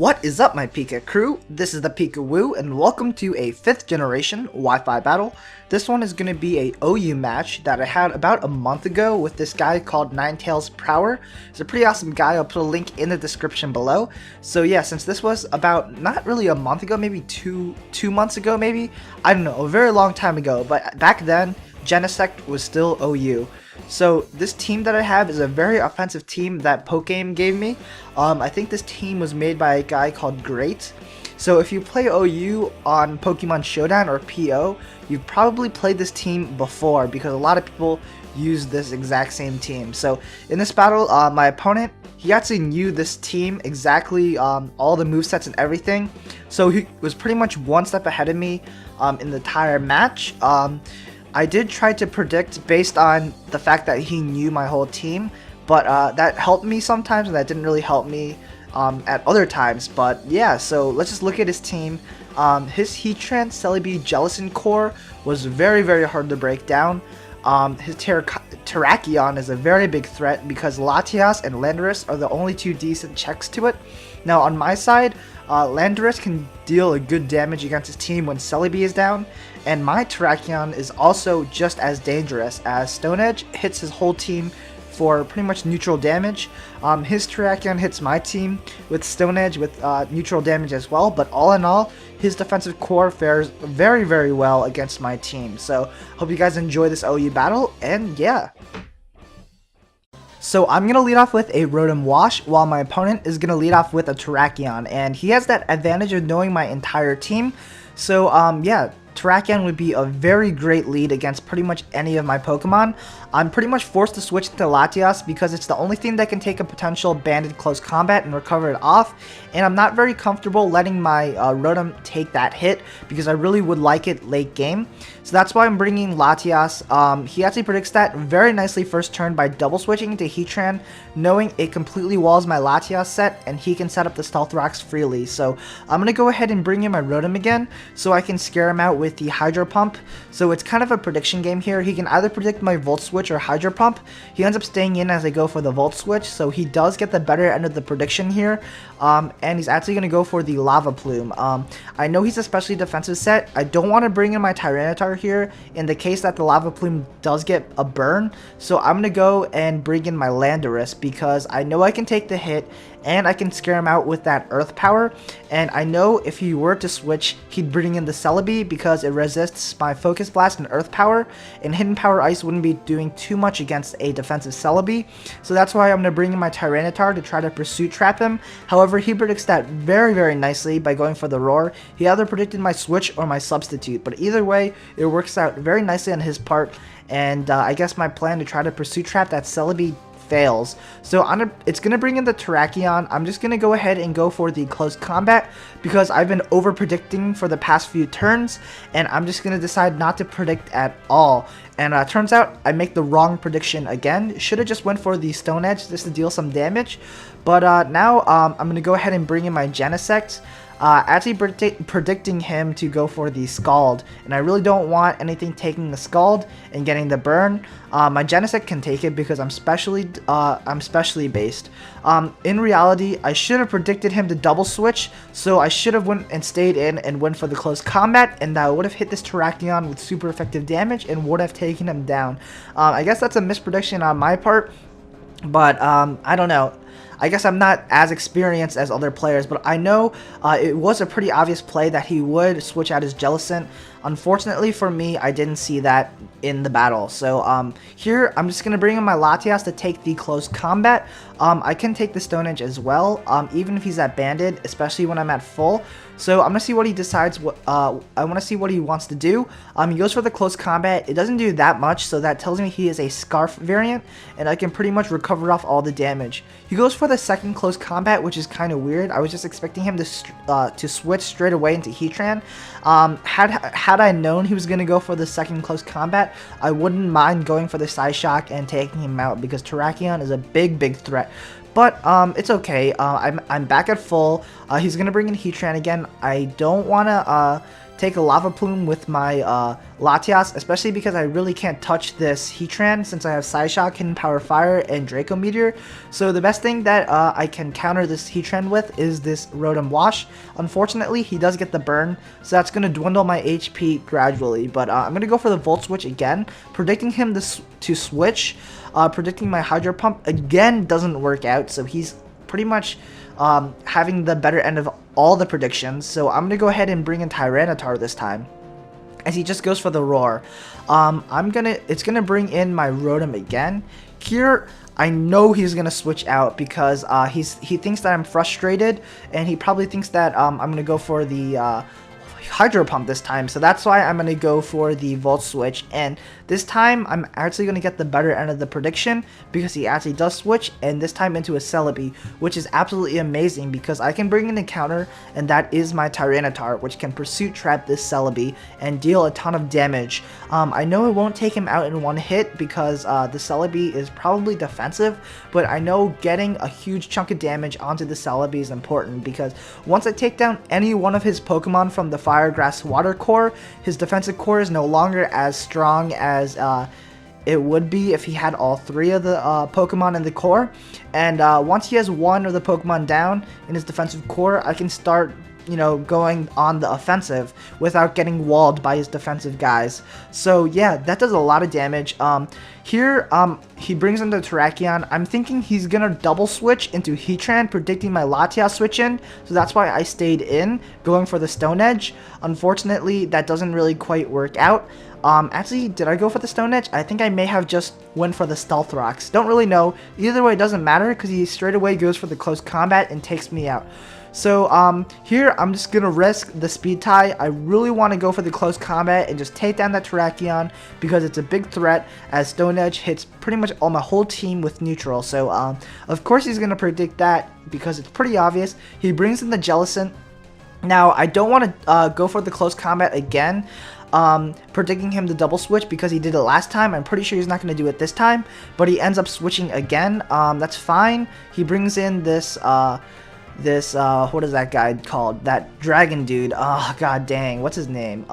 What is up, my Pika crew? This is the ThePikaWu, and welcome to a 5th generation Wi-Fi battle. This one is going to be a OU match that I had about a month ago with this guy called Ninetales Prower. He's a pretty awesome guy. I'll put a link in the description below. So yeah, since this was about not really a month ago, maybe two months ago, maybe, I don't know, a very long time ago. But back then, Genesect was still OU. So this team that I have is a very offensive team that Pokegame gave me. I think this team was made by a guy called Great. So if you play OU on Pokemon Showdown or PO, you've probably played this team before because a lot of people use this exact same team. So in this battle, my opponent, he actually knew this team exactly, all the movesets and everything. So he was pretty much one step ahead of me in the entire match. I did try to predict based on the fact that he knew my whole team, but that helped me sometimes and that didn't really help me at other times. But yeah, so let's just look at his team. His Heatran, Celebi, Jellicent core was very hard to break down. His Terrakion is a very big threat because Latias and Landorus are the only two decent checks to it. Now on my side, Landorus can deal a good damage against his team when Celebi is down, and my Terrakion is also just as dangerous as Stone Edge hits his whole team for pretty much neutral damage. His Terrakion hits my team with Stone Edge with neutral damage as well, but all in all, his defensive core fares very well against my team. So hope you guys enjoy this OU battle, and yeah. So I'm going to lead off with a Rotom Wash, while my opponent is going to lead off with a Terrakion, and he has that advantage of knowing my entire team. So yeah, Terrakion would be a very great lead against pretty much any of my Pokemon. I'm pretty much forced to switch to Latias because it's the only thing that can take a potential banded close combat and recover it off, and I'm not very comfortable letting my Rotom take that hit because I really would like it late game. So that's why I'm bringing Latias. He actually predicts that very nicely first turn by double switching to Heatran, knowing it completely walls my Latias set and he can set up the Stealth Rocks freely. So I'm going to go ahead and bring in my Rotom again so I can scare him out with the Hydro Pump. So it's kind of a prediction game here. He can either predict my Volt Switch or Hydro Pump. He ends up staying in as I go for the Volt Switch, so he does get the better end of the prediction here. And he's actually going to go for the Lava Plume. I know he's especially defensive set. I don't want to bring in my Tyranitar here in the case that the Lava Plume does get a burn, so I'm going to go and bring in my Landorus because I know I can take the hit and I can scare him out with that Earth Power, and I know if he were to switch, he'd bring in the Celebi because it resists my Focus Blast and Earth Power, and Hidden Power Ice wouldn't be doing too much against a defensive Celebi, so that's why I'm going to bring in my Tyranitar to try to Pursuit Trap him. However, he predicts that very nicely by going for the Roar. He either predicted my Switch or my Substitute, but either way, it works out very nicely on his part, and I guess my plan to try to Pursuit Trap that Celebi fails. So it's going to bring in the Terrakion. I'm just going to go ahead and go for the close combat because I've been over predicting for the past few turns, and I'm just going to decide not to predict at all. And turns out I make the wrong prediction again. Should have just went for the Stone Edge just to deal some damage. But now I'm going to go ahead and bring in my Genesect. Actually predicting him to go for the Scald, and I really don't want anything taking the Scald and getting the burn. My Genesect can take it because I'm specially based. In reality, I should have predicted him to double switch, so I should have went and stayed in and went for the close combat, and that would have hit this Terrakion with super effective damage and would have taken him down. I guess that's a misprediction on my part, but I don't know. I guess I'm not as experienced as other players, but I know it was a pretty obvious play that he would switch out his Jellicent. Unfortunately for me, I didn't see that in the battle. So here, I'm just going to bring in my Latias to take the close combat. I can take the Stone Edge as well, even if he's at banded, especially when I'm at full. So I'm going to see what he decides. I want to see what he wants to do. He goes for the close combat. It doesn't do that much, so that tells me he is a Scarf variant, and I can pretty much recover off all the damage. He goes for the second close combat, which is kind of weird. I was just expecting him to switch straight away into Heatran. Had I known he was going to go for the second close combat, I wouldn't mind going for the Psyshock and taking him out because Terrakion is a big threat. But it's okay. I'm back at full. He's gonna bring in Heatran again. I don't want to take a Lava Plume with my Latias, especially because I really can't touch this Heatran since I have Psyshock, Hidden Power Fire, and Draco Meteor. So the best thing that I can counter this Heatran with is this Rotom Wash. Unfortunately, he does get the burn, so that's going to dwindle my HP gradually. But I'm going to go for the Volt Switch again, predicting him to switch. Predicting my Hydro Pump again doesn't work out, so he's pretty much having the better end of all the predictions. So I'm gonna go ahead and bring in Tyranitar this time, as he just goes for the Roar. It's gonna bring in my Rotom again. Here, I know he's gonna switch out because he thinks that I'm frustrated, and he probably thinks that I'm gonna go for the Hydro Pump this time, so that's why I'm going to go for the Volt Switch, and this time I'm actually going to get the better end of the prediction because he actually does switch, and this time into a Celebi, which is absolutely amazing because I can bring in a counter, and that is my Tyranitar, which can Pursuit Trap this Celebi and deal a ton of damage. I know it won't take him out in one hit because the Celebi is probably defensive, but I know getting a huge chunk of damage onto the Celebi is important because once I take down any one of his Pokemon from the Fire, Grass, Water core, his defensive core is no longer as strong as it would be if he had all three of the Pokemon in the core. And once he has one of the Pokemon down in his defensive core, I can start, you know, going on the offensive without getting walled by his defensive guys. So yeah, that does a lot of damage. Here, he brings in the Terrakion. I'm thinking he's gonna double switch into Heatran, predicting my Latias switch in, so that's why I stayed in, going for the Stone Edge. Unfortunately, that doesn't really quite work out. Actually, did I go for the Stone Edge? I think I may have just went for the Stealth Rocks. Don't really know. Either way, it doesn't matter because he straight away goes for the Close Combat and takes me out. So here I'm just gonna risk the Speed Tie. I really want to go for the Close Combat and just take down that Terrakion because it's a big threat, as Stone Edge hits pretty much all my whole team with neutral. So of course he's gonna predict that because it's pretty obvious. He brings in the Jellicent. Now I don't want to go for the Close Combat again, predicting him to double switch because he did it last time. I'm pretty sure he's not going to do it this time, but he ends up switching again. That's fine. He brings in this what is that guy called? That dragon dude. Oh, god dang. What's his name?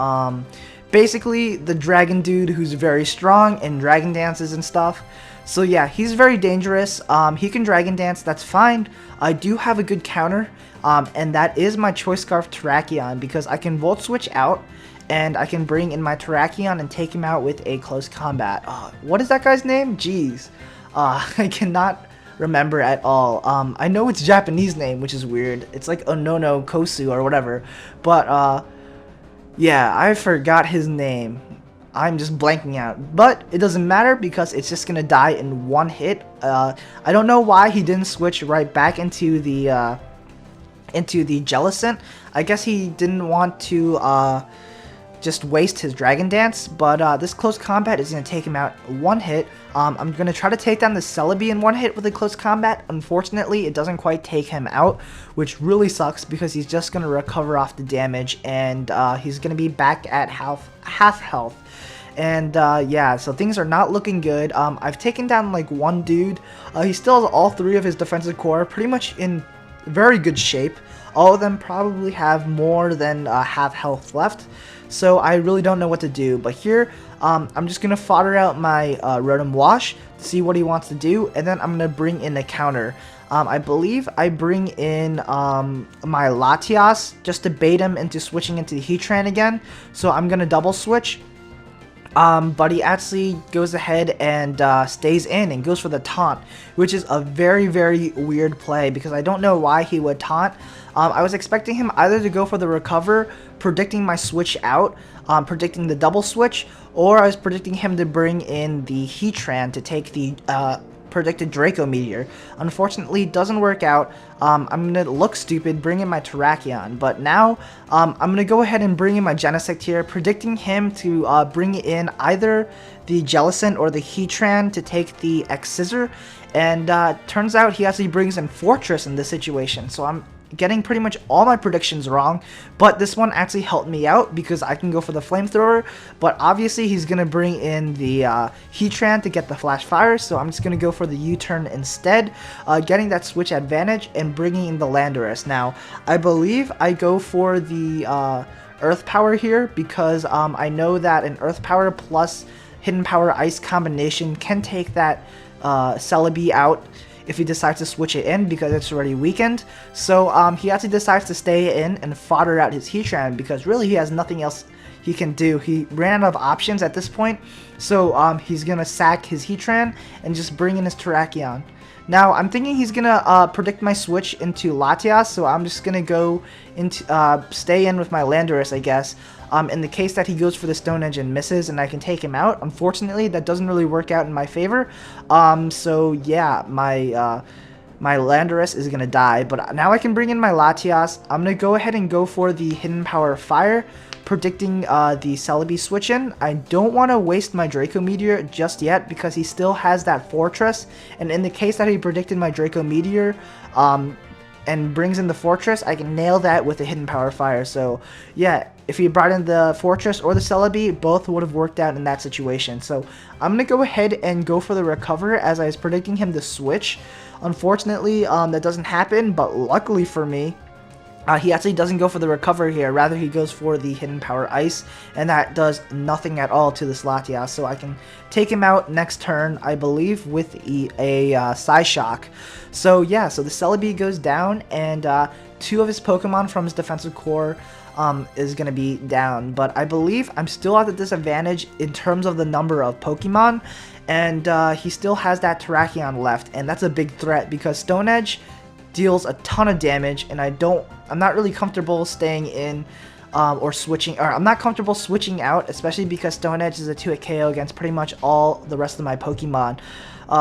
Basically, the dragon dude who's very strong and dragon dances and stuff. So yeah, he's very dangerous. He can dragon dance. That's fine. I do have a good counter. And that is my Choice Scarf Terrakion because I can Volt Switch out and I can bring in my Terrakion and take him out with a Close Combat. What is that guy's name? Jeez. I cannot remember at all. I know it's Japanese name, which is weird. It's like Onono Kosu or whatever. But yeah, I forgot his name. I'm just blanking out. But it doesn't matter because it's just gonna die in one hit. I don't know why he didn't switch right back into the Jellicent. I guess he didn't want to just waste his Dragon Dance, but this Close Combat is going to take him out one hit. I'm going to try to take down the Celebi in one hit with a Close Combat. Unfortunately, it doesn't quite take him out, which really sucks because he's just going to recover off the damage, and he's going to be back at half health. And yeah, so things are not looking good. I've taken down like one dude. He still has all three of his defensive core pretty much in very good shape. All of them probably have more than half health left, so I really don't know what to do. But here, I'm just going to fodder out my Rotom Wash to see what he wants to do, and then I'm going to bring in a counter. I believe I bring in my Latias just to bait him into switching into the Heatran again, so I'm going to double switch. But he actually goes ahead and stays in and goes for the taunt, which is a very, very weird play because I don't know why he would taunt. I was expecting him either to go for the recover, predicting my switch out, predicting the double switch, or I was predicting him to bring in the Heatran to take the predicted Draco Meteor. Unfortunately, it doesn't work out. I'm going to look stupid, bring in my Terrakion, but now I'm going to go ahead and bring in my Genesect here, predicting him to bring in either the Jellicent or the Heatran to take the X-Scissor, and turns out he actually brings in Fortress in this situation, so I'm getting pretty much all my predictions wrong, but this one actually helped me out because I can go for the Flamethrower, but obviously he's going to bring in the Heatran to get the Flash Fire, so I'm just going to go for the U-turn instead, getting that switch advantage and bringing in the Landorus. Now, I believe I go for the Earth Power here because I know that an Earth Power plus Hidden Power Ice combination can take that Celebi out if he decides to switch it in because it's already weakened. So he actually decides to stay in and fodder out his Heatran because really he has nothing else he can do. He ran out of options at this point, so he's gonna sack his Heatran and just bring in his Terrakion. Now I'm thinking he's gonna predict my switch into Latias, so I'm just gonna go into stay in with my Landorus, I guess. In the case that he goes for the Stone Edge and misses and I can take him out, unfortunately that doesn't really work out in my favor. So yeah, my Landorus is gonna die, but now I can bring in my Latias. I'm gonna go ahead and go for the Hidden Power Fire, predicting the Celebi switch in. I don't want to waste my Draco Meteor just yet because he still has that Fortress, and in the case that he predicted my Draco Meteor and brings in the Fortress, I can nail that with a Hidden Power Fire. So yeah, if he brought in the Fortress or the Celebi, both would have worked out in that situation. So I'm going to go ahead and go for the Recover as I was predicting him to switch. Unfortunately, that doesn't happen, but luckily for me, he actually doesn't go for the Recover here. Rather, he goes for the Hidden Power Ice, and that does nothing at all to this Latias. So I can take him out next turn, I believe, with a Psyshock. So yeah, so the Celebi goes down, and 2 of his Pokemon from his defensive core is going to be down. But I believe I'm still at a disadvantage in terms of the number of Pokemon, and he still has that Terrakion left, and that's a big threat because Stone Edge deals a ton of damage, and I'm not really comfortable staying in or switching, or I'm not comfortable switching out, especially because Stone Edge is a 2-hit KO against pretty much all the rest of my Pokemon.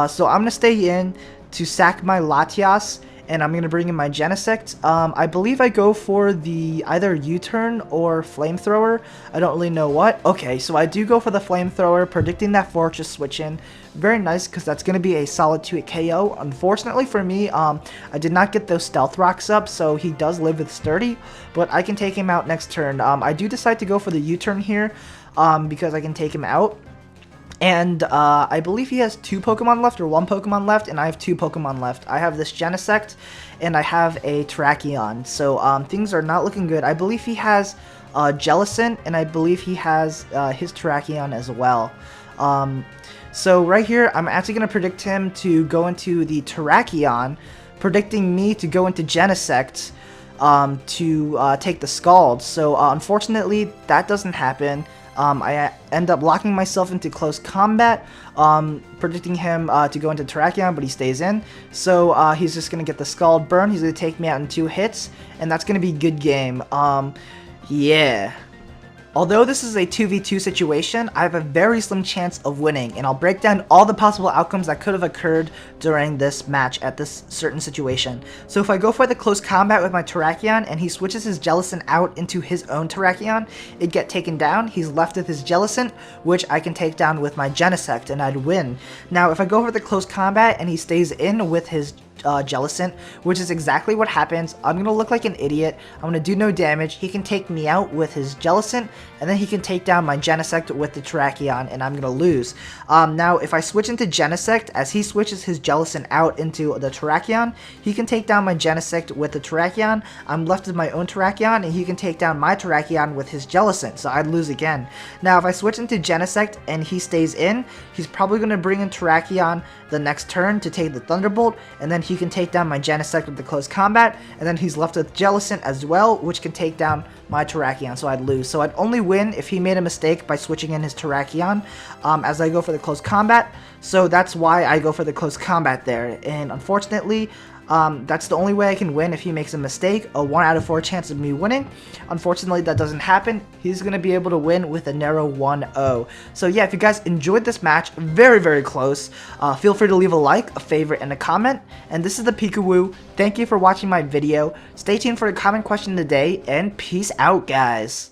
So I'm gonna stay in to sack my Latias, and I'm gonna bring in my Genesect. I believe I go for the either U-turn or Flamethrower. I don't really know what. Okay, so I do go for the Flamethrower, predicting that Fortress switch in. Very nice, because that's gonna be a solid 2-hit KO. Unfortunately for me, I did not get those Stealth Rocks up, so he does live with Sturdy, but I can take him out next turn. I do decide to go for the U-turn here, because I can take him out. And I believe he has 2 Pokemon left or 1 Pokemon left, and I have 2 Pokemon left. I have this Genesect, and I have a Terrakion. So things are not looking good. I believe he has Jellicent, and I believe he has his Terrakion as well. So right here, I'm actually going to predict him to go into the Terrakion, predicting me to go into Genesect to take the Scald. So unfortunately, that doesn't happen. I end up locking myself into close combat, predicting him to go into Terrakion, but he stays in. So he's just going to get the Scald Burn. He's going to take me out in 2 hits, and that's going to be a good game. Yeah. Although this is a 2v2 situation, I have a very slim chance of winning, and I'll break down all the possible outcomes that could have occurred during this match at this certain situation. So if I go for the close combat with my Terrakion, and he switches his Jellicent out into his own Terrakion, it'd get taken down. He's left with his Jellicent, which I can take down with my Genesect, and I'd win. Now, if I go for the close combat, and he stays in with his Jellicent, which is exactly what happens. I'm gonna look like an idiot. I'm gonna do no damage. He can take me out with his Jellicent, and then he can take down my Genesect with the Terrakion, and I'm gonna lose. Now, if I switch into Genesect, as he switches his Jellicent out into the Terrakion, he can take down my Genesect with the Terrakion. I'm left with my own Terrakion, and he can take down my Terrakion with his Jellicent, so I'd lose again. Now, if I switch into Genesect and he stays in, he's probably gonna bring in Terrakion the next turn to take the Thunderbolt, and then he can take down my Genesect with the close combat, and then he's left with Jellicent as well, which can take down my Terrakion, so I'd lose. So I'd only win if he made a mistake by switching in his Terrakion as I go for the close combat, so that's why I go for the close combat there, and unfortunately, that's the only way I can win if he makes a mistake, a 1 out of 4 chance of me winning. Unfortunately, that doesn't happen. He's going to be able to win with a narrow 1-0. So yeah, if you guys enjoyed this match, very, very close, feel free to leave a like, a favorite, and a comment. And this is ThePikaWu. Thank you for watching my video. Stay tuned for the comment question today, and peace out, guys.